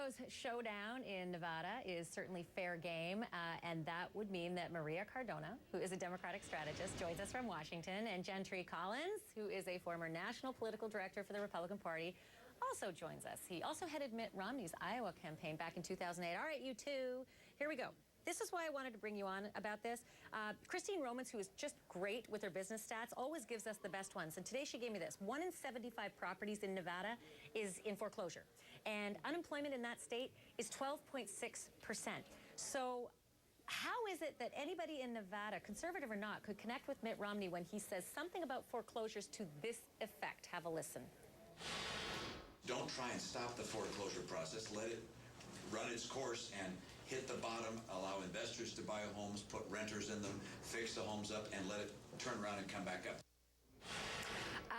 Tomorrow's showdown in Nevada is certainly fair game, and that would mean that Maria Cardona, who is a Democratic strategist, joins us from Washington, and Gentry Collins, who is a former national political director for the Republican Party, also joins us. He also headed Mitt Romney's Iowa campaign back in 2008. All right, you two, here we go. This is why I wanted to bring you on about this. Christine Romans, who is just great with her business stats, always gives us the best ones. And today she gave me this. 1 in 75 properties in Nevada is in foreclosure. And unemployment in that state is 12.6%. So how is it that anybody in Nevada, conservative or not, could connect with Mitt Romney when he says something about foreclosures to this effect? Have a listen. Don't try and stop the foreclosure process. Let it run its course and hit the bottom, allow investors to buy homes, put renters in them, fix the homes up, and let it turn around and come back up.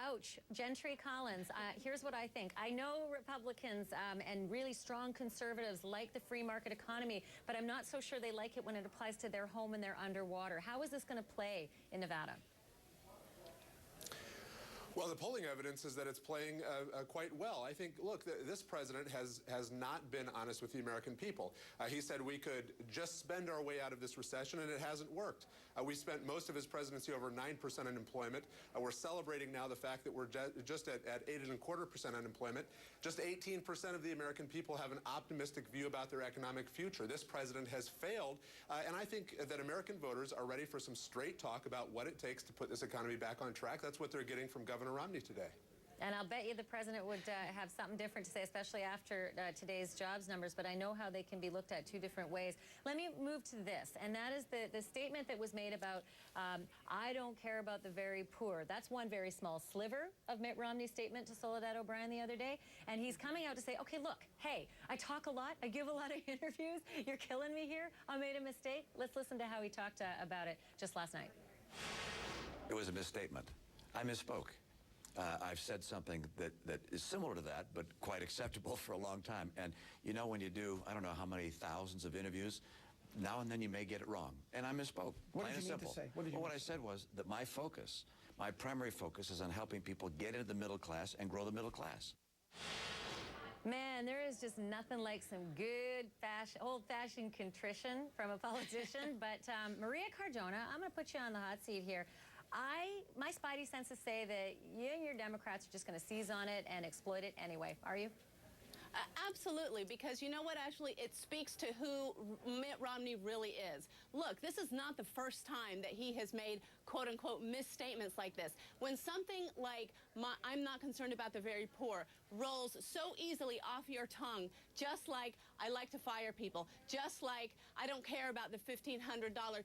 Ouch. Gentry Collins, here's what I think. I know Republicans and really strong conservatives like the free market economy, but I'm not so sure they like it when it applies to their home and they're underwater. How is this going to play in Nevada? Well, the polling evidence is that it's playing quite well. I think, look, this president has not been honest with the American people. He said we could just spend our way out of this recession, and it hasn't worked. We spent most of his presidency over 9% unemployment. We're celebrating now the fact that we're just at 8.25% unemployment. Just 18% of the American people have an optimistic view about their economic future. This president has failed, and I think that American voters are ready for some straight talk about what it takes to put this economy back on track. That's what they're getting from Governor Romney today. And I'll bet you the president would have something different to say, especially after today's jobs numbers, but I know how they can be looked at two different ways. Let me move to this, and that is the statement that was made about, I don't care about the very poor. That's one very small sliver of Mitt Romney's statement to Soledad O'Brien the other day, and he's coming out to say, okay, look, hey, I talk a lot, I give a lot of interviews, you're killing me here, I made a mistake. Let's listen to how he talked about it just last night. It was a misstatement. I misspoke. I've said something that is similar to that, but quite acceptable for a long time. And you know, when you do, I don't know how many thousands of interviews, now and then you may get it wrong. And I misspoke. What did you mean to say? What I said was that my focus, my primary focus, is on helping people get into the middle class and grow the middle class. Man, there is just nothing like some good old-fashioned contrition from a politician. But Maria Cardona, I'm going to put you on the hot seat here. My spidey senses say that you and your Democrats are just going to seize on it and exploit it anyway. Are you? Absolutely, because you know what, Ashley? It speaks to who Mitt Romney really is. Look, this is not the first time that he has made quote-unquote misstatements like this. When something like, I'm not concerned about the very poor, rolls so easily off your tongue, just like I like to fire people, just like I don't care about the $1,500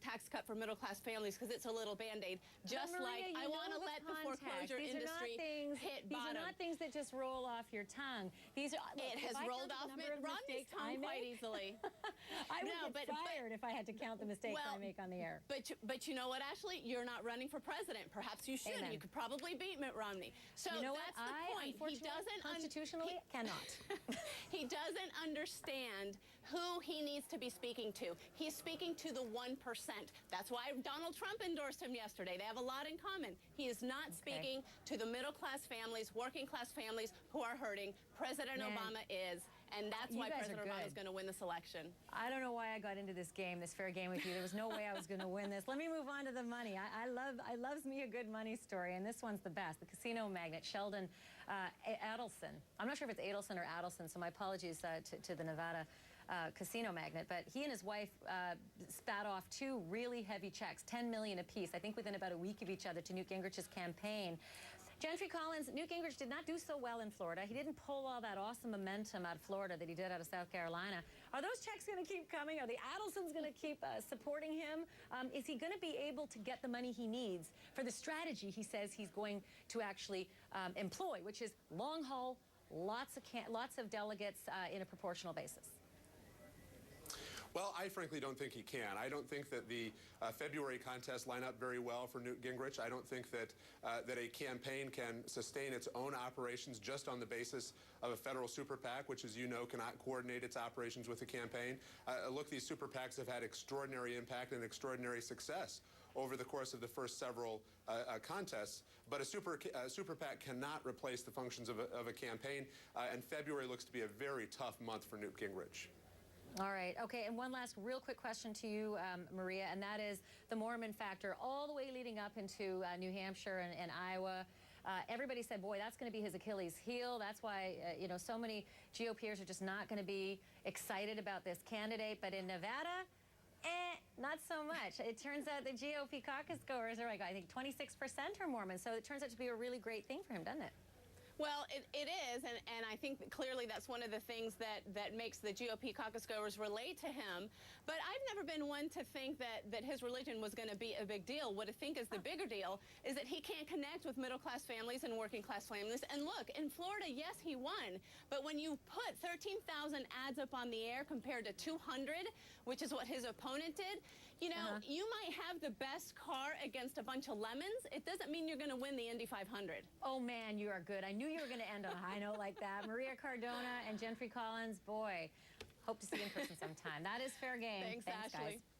tax cut for middle-class families because it's a little Band-Aid, just Maria, like I want to let the foreclosure industry hit bottom. These are not things that just roll off your tongue. These are... It has rolled off Mitt Romney's tongue quite easily. I would get fired if I had to count the mistakes I make on the air. But you know what, Ashley? You're not running for president. Perhaps you should. Amen. You could probably beat Mitt Romney. So you know that's what? the point. Unfortunately, He doesn't constitutionally cannot. He doesn't understand who he needs to be speaking to. He's speaking to the 1%. That's why Donald Trump endorsed him yesterday. They have a lot in common. He is not speaking to the middle-class families, working-class families who are hurting. President Obama is. And that's why President Obama is going to win this election. I don't know why I got into this game, this fair game with you. There was no way I was going to win this. Let me move on to the money. I loves me a good money story, and this one's the best. The casino magnate Sheldon Adelson. I'm not sure if it's Adelson or Adelson, so my apologies to the Nevada casino magnate. But he and his wife spat off two really heavy checks, $10 million apiece, I think within about a week of each other, to Newt Gingrich's campaign. Gentry Collins, Newt Gingrich did not do so well in Florida. He didn't pull all that awesome momentum out of Florida that he did out of South Carolina. Are those checks going to keep coming? Are the Adelsons going to keep supporting him? Is he going to be able to get the money he needs for the strategy he says he's going to actually employ, which is long haul, lots of delegates in a proportional basis? Well, I frankly don't think he can. I don't think that the February contests line up very well for Newt Gingrich. I don't think that that a campaign can sustain its own operations just on the basis of a federal super PAC, which, as you know, cannot coordinate its operations with the campaign. Look, these super PACs have had extraordinary impact and extraordinary success over the course of the first several contests. But a super PAC cannot replace the functions of a campaign, and February looks to be a very tough month for Newt Gingrich. All right. Okay. And one last real quick question to you, Maria, and that is the Mormon factor all the way leading up into New Hampshire and Iowa. Everybody said, boy, that's going to be his Achilles heel. That's why, you know, so many GOPers are just not going to be excited about this candidate. But in Nevada, not so much. It turns out the GOP caucus goers are like, I think 26% are Mormon. So it turns out to be a really great thing for him, doesn't it? Well, it is, and I think that clearly that's one of the things that makes the GOP caucus goers relate to him. But I've never been one to think that his religion was going to be a big deal. What I think is the bigger deal is that he can't connect with middle-class families and working-class families. And look, in Florida, yes, he won. But when you put 13,000 ads up on the air compared to 200, which is what his opponent did, you know, you might have the best car against a bunch of lemons. It doesn't mean you're going to win the Indy 500. Oh, man, you are good. I knew you were going to end on a high note like that. Maria Cardona and Gentry Collins, boy, hope to see you in person sometime. That is fair game. Thanks, Ashley. Guys.